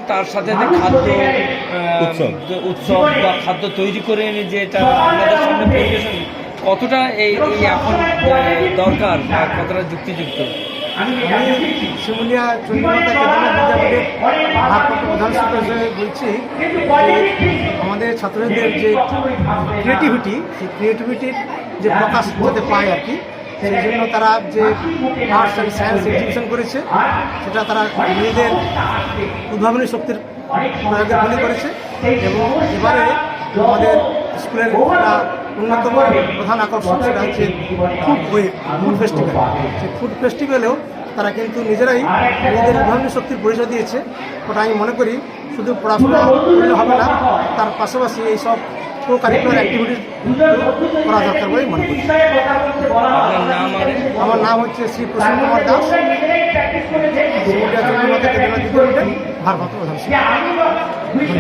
তার সাথে যে খাদ্য উৎসব বা খাদ্য তৈরি করে এনে যে এটা আপনাদের সামনে পরিবেশন কতটা এই এখন দরকার বা কতটা যুক্তিযুক্ত? আমি শিমুলিয়া চন্দ্রমাতা কেন্দ্রীয় বিদ্যাপীঠের ভারপ্রাপ্ত প্রধান শিক্ষক হিসেবে বলছি যে আমাদের ছাত্রদের যে ক্রিয়েটিভিটি, সেই ক্রিয়েটিভিটির যে প্রকাশ যাতে পায় আর কি, সেই জন্য তারা যে আর্টস অ্যান্ড সায়েন্স এক্সিবিশন করেছে সেটা তারা নিজেদের উদ্ভাবনী শক্তির প্রয়োগের ফলে করেছে। এবং এবারে আমাদের স্কুলের একটা অন্যতম প্রধান আকর্ষণ সেটা হচ্ছে ফুড ফেস্টিভ্যাল। সেই ফুড ফেস্টিভ্যালেও তারা কিন্তু নিজেরাই নিজেদের উদ্ভাবনী শক্তির পরিচয় দিয়েছে। ওটা আমি মনে করি শুধু পড়াশোনা করলে হবে না, তার পাশাপাশি এইসব কো কারিকুলার অ্যাক্টিভিটিস করা দরকার বলে মনে করি। আমার নাম হচ্ছে শ্রী প্রসন্ন কুমার দাস, শিমুলিয়া চন্দ্রমাতা কেন্দ্রীয় বিদ্যাপীঠের ভারপ্রাপ্ত প্রধান শিক্ষক।